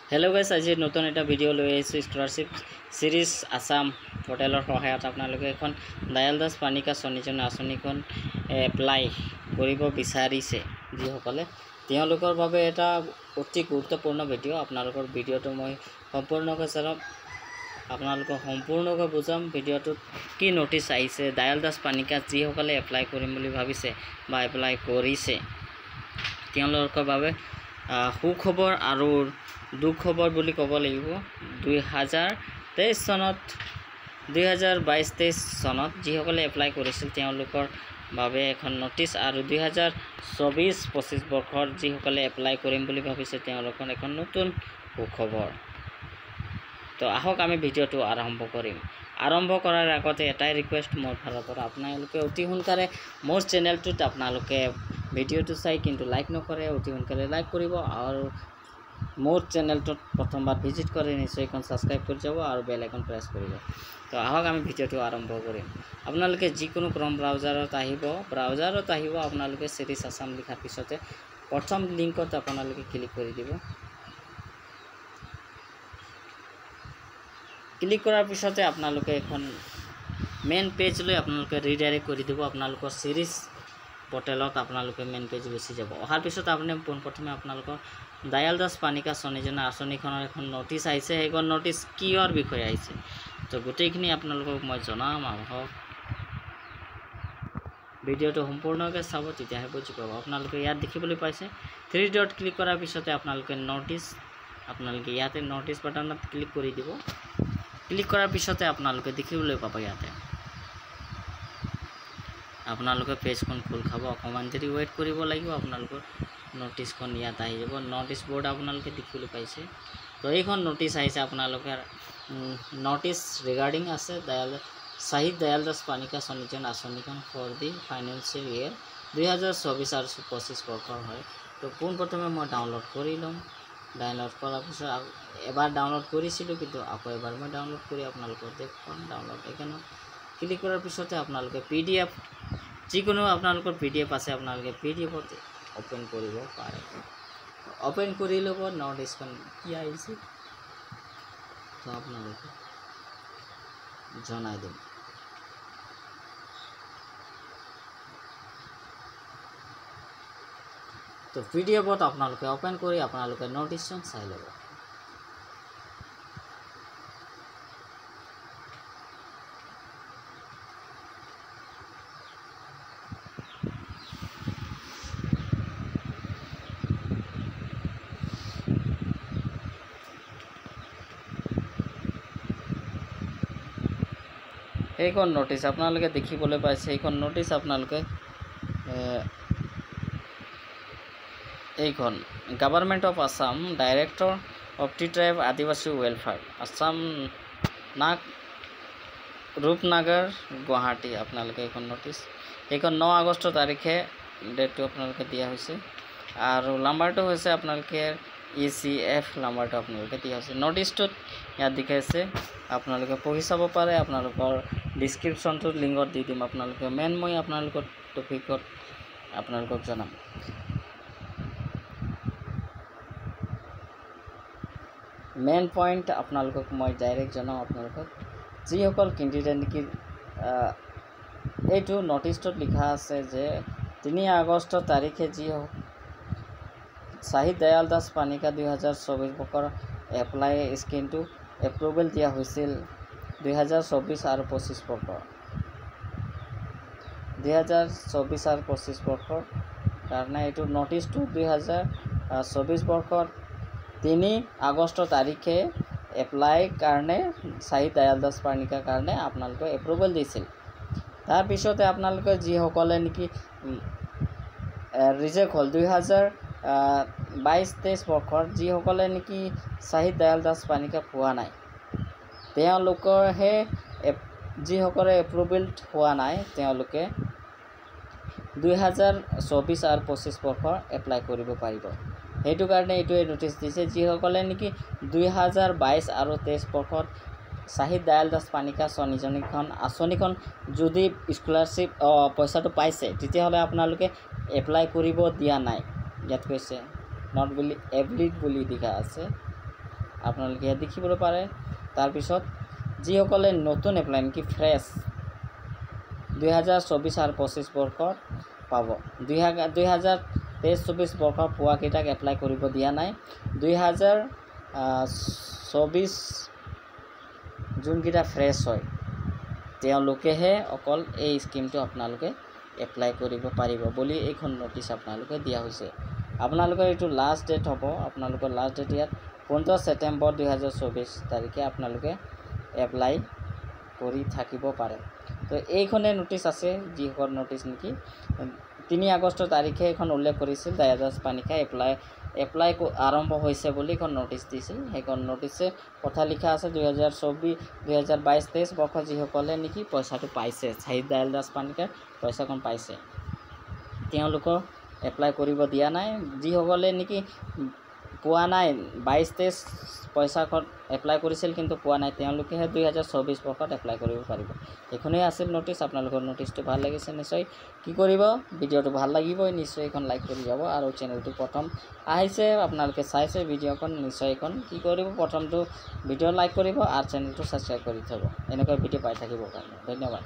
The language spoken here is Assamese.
हेलो गाइस आज नतुन এটা ভিডিও লৈ আহিছো স্কলাৰশ্বিপ সিৰিজ আসাম পোৰ্টেলৰ সহায়ত আপোনালোকে এখন দয়াল দাস পানিকা সঞ্চয় আঁচনিখন এপ্লাই কৰিব বিচাৰিছে যিসকলে তেওঁলোকৰ বাবে এটা অতি গুৰুত্বপূৰ্ণ ভিডিও আপোনালোকৰ ভিডিওটো মই সম্পূৰ্ণকৈ চাম আপোনালোকক সম্পূৰ্ণকৈ বুজাম ভিডিওটোত কি নোটিছ আহিছে দয়াল দাস পানিকা যিসকলে এপ্লাই কৰিম বুলি ভাবিছে বা এপ্লাই কৰিছে তেওঁলোকৰ বাবে সুখবৰ আৰু দুখবৰ বুলি ক'ব লাগিব 2023 চনত 2022-23 চনত যিসকলে এপ্লাই কৰিছিল তেওঁলোকৰ বাবে এখন নোটিছ আৰু 2024-25 বৰ্ষৰ যিসকলে এপ্লাই কৰিম বুলি ভাবিছে তেওঁলোকৰ এখন নতুন সুখবৰ তো আহক আমি ভিডিওটো আৰম্ভ কৰিম আৰম্ভ কৰাৰ আগতে এটাই ৰিকুৱেষ্ট মোৰ ফালৰ পৰা আপোনালোকে অতি সোনকালে মোৰ চেনেলটোত আপোনালোকে ভিডিওটো চাই কিন্তু লাইক নকৰে অতি সোনকালে লাইক কৰিব আৰু मोर चैनल तो प्रथम बार विजिट करे निश्चय सबसक्राइब कर जाब और बेल आइकन प्रेस कर तो आहक आम भिडिओ आरम्भ करिम आपनालोके जिकोनो क्रोम ब्राउजारत आपनालोके सिरिज आसाम लिखार पिछते प्रथम लिंकत आपनालोके क्लिक कर दिब क्लिक करार पिछते आपनालोके एखन मेन पेज লৈ आपनालोके रिडाइरेक्ट कर दिब आपनालोकर सिरिज पोर्टेलत आपनालोके मेन पेज गुसि যাব অহাৰ পিছত আপুনি পোনপ্ৰথমে আপোনালোকৰ দয়াল দাস পানিকা সঞ্চয় আঁচনিখনৰ এখন নোটিছ আহিছে সেইখন নোটিছ কিহৰ বিষয়ে আহিছে তো গোটেইখিনি আপোনালোকক মই জনাম আহক ভিডিওটো সম্পূৰ্ণকৈ চাব তেতিয়াহে বুজি পাব আপোনালোকে ইয়াত দেখিবলৈ পাইছে 3 ডট ক্লিক কৰাৰ পিছতে আপোনালোকে নোটিছ আপোনালোকে ইয়াতে নোটিছ বাটনত ক্লিক কৰি দিব ক্লিক কৰাৰ পিছতে আপোনালোকে দেখিবলৈ পাব ইয়াতে আপোনালোকে পেজখন খোল খাব অকমান দেৰি ওয়েট কৰিব লাগিব আপোনালোকৰ নোটিছ খন ইয়াত আহি যাব নোটিছ বোৰ্ড আপোনালোকে দেখিবলৈ পাইছে তো এইখন নোটিছ আহিছে আপোনালোকৰ নোটিছ ৰিগাৰ্ডিং আছে শহীদ দয়াল দাস পানিকা সঞ্চয় আঁচনিখন ফৰ দি ফাইনেন্সিয়েল ইয়াৰ 2024 আৰু 25 বৰ্ষৰ হয় তো পোনপ্ৰথমে মই ডাউনলোড কৰি লম ডাউনলোড কৰাৰ পিছত এবাৰ ডাউনলোড কৰিছিলোঁ কিন্তু আকৌ এবাৰ মই ডাউনলোড কৰি আপোনালোকক দেখুৱাম ডাউনলোড এখানে ক্লিক কৰাৰ পিছতে আপোনালোকে পিডিএফ যিকোনো আপোনালোকৰ পিডিএফ আছে আপোনালোকে পিডিএফত ओपन करिब पारे ओपन करि लব নোটিছখন কি আহিছে তো আপোনালোকে জনাই দিম তো পিডিএফত আপোনালোকে ওপেন কৰি আপোনালোকে নোটিছখন চাই লব এইখন নোটিছ আপোনালোকে দেখিবলৈ পাইছে এইখন নোটিছ আপোনালোকে এইখন government of Assam director of T tribe আদিবাসী ওয়েলফেয়াৰ আসাম নাগ ৰূপনগৰ গুৱাহাটী আপোনালোকে এইখন নোটিছ এইখন 9 আগষ্ট তাৰিখে ডেটটো আপোনালোকে দিয়া হৈছে আৰু নাম্বাৰটো হৈছে আপোনালোকে ECF নাম্বাৰটো আপোনালোকে দিয়া হৈছে নোটিছটোত ইয়াত দেখাইছে আপোনালোকে পঢ়ি চাব পাৰে আপোনালোকৰ ডিসক্ৰিপশনটো লিংকত দি দিম আপোনালোকে মেন মই আপোনালোকৰ টপিকত আপোনালোকক জনাম মেন পইণ্ট আপোনালোকক মই ডাইৰেক্ট জনাম আপোনালোকক যিসকল কেণ্ডিডেট নেকি এইটো নোটিছটোত লিখা আছে যে 3 আগষ্ট তাৰিখে যি শহীদ দয়াল দাস পানিকা 2024 বৰ্ষৰ এপ্লাই স্কিমটো এপ্ৰুভেল দিয়া হৈছিল 2024 আৰু 25 বৰ্ষৰ 2024 আৰু 25 বৰ্ষৰ কাৰণে এইটো নোটিছটো 2024 বৰ্ষৰ 3 আগষ্ট তাৰিখে এপ্লাই কাৰণে শহীদ দয়াল দাস পানিকা কাৰণে আপোনালোকে এপ্ৰুভেল দিছিল তাৰ পিছতে আপোনালোকে যিসকলে নেকি ৰিজেক্ট হল 2022-23 বৰ্ষৰ যিসকলে নেকি শহীদ দয়াল দাস পানিকা পোৱা নাই তেওঁলোকৰহে যিসকলে এপ্ৰুভেল হোৱা নাই তেওঁলোকে 2024 আৰু 25 বৰ্ষৰ এপ্লাই কৰিব পাৰিব হেতু কাৰণে এইটো নোটিছ দিছে যিসকলে নেকি 2022 আৰু 23 বৰ্ষত শহীদ দয়াল দাস পানিকা সঞ্চয়খন আঁচনিখন যদি স্কলাৰশ্বিপ পইচাটো পাইছে তেতিয়াহলে আপোনালোকে এপ্লাই কৰিব দিয়া নাই ইয়াত কৈছে নট বুলি এভলিড বুলি লিখা আছে আপোনালোকে দেখিবলৈ পাৰে। তাৰপিছত যিসকলে নতুন এপ্লাই নেকি ফ্ৰেছ 2024 আৰু 25 বৰ্ষত পাব। 2023-24 বৰ্ষৰ পোৱাকেইটাক এপ্লাই কৰিব দিয়া নাই। 2024 যোনকেইটা ফ্ৰেছ হয় তেওঁলোকেহে অকল এই স্কিমটো আপোনালোকে এপ্লাই কৰিব পাৰিব বুলি এইখন নটিচ আপোনালোকে দিয়া হৈছে। আপোনালোকৰ এইটো লাষ্ট ডেট হ'ব। আপোনালোকৰ লাষ্ট ডেট ইয়াত 15 ছেপ্টেম্বৰ 2024 তাৰিখে আপোনালোকে এপ্লাই কৰি থাকিব পাৰে। তো এইখনে নটিচ আছে, যিসকল নটিচ নেকি 3 আগষ্ট তাৰিখে এখন উল্লেখ কৰিছিল দায়াদাস পানিকা এপ্লাই আৰম্ভ হৈছে বুলি এখন নটিচ দিছিল। সেইখন নটিচে কথা লিখা আছে 2022-23 বৰ্ষত যিসকলে নেকি পইচাটো পাইছে, শহীদ দায়াদাস পানিকাৰ পইচাখন পাইছে, তেওঁলোকক এপ্লাই কৰিব দিয়া নাই। যিসকলে নেকি পোৱা নাই 22-23 পইচাখন এপ্লাই কৰিছিল কিন্তু পোৱা নাই, তেওঁলোকেহে 2024 বৰ্ষত এপ্লাই কৰিব পাৰিব। এইখনেই আছিল নটিচ। আপোনালোকৰ নটিচটো ভাল লাগিছে নিশ্চয় কি কৰিব, ভিডিঅ'টো ভাল লাগিবই নিশ্চয় এখন লাইক কৰি যাব। আৰু চেনেলটো প্ৰথম আহিছে আপোনালোকে চাইছে ভিডিঅ'খন, নিশ্চয় এখন কি কৰিব, প্ৰথমটো ভিডিঅ' লাইক কৰিব আৰু চেনেলটো ছাবস্ক্ৰাইব কৰি থ'ব এনেকুৱা ভিডিঅ' পাই থাকিবৰ কাৰণে। ধন্যবাদ।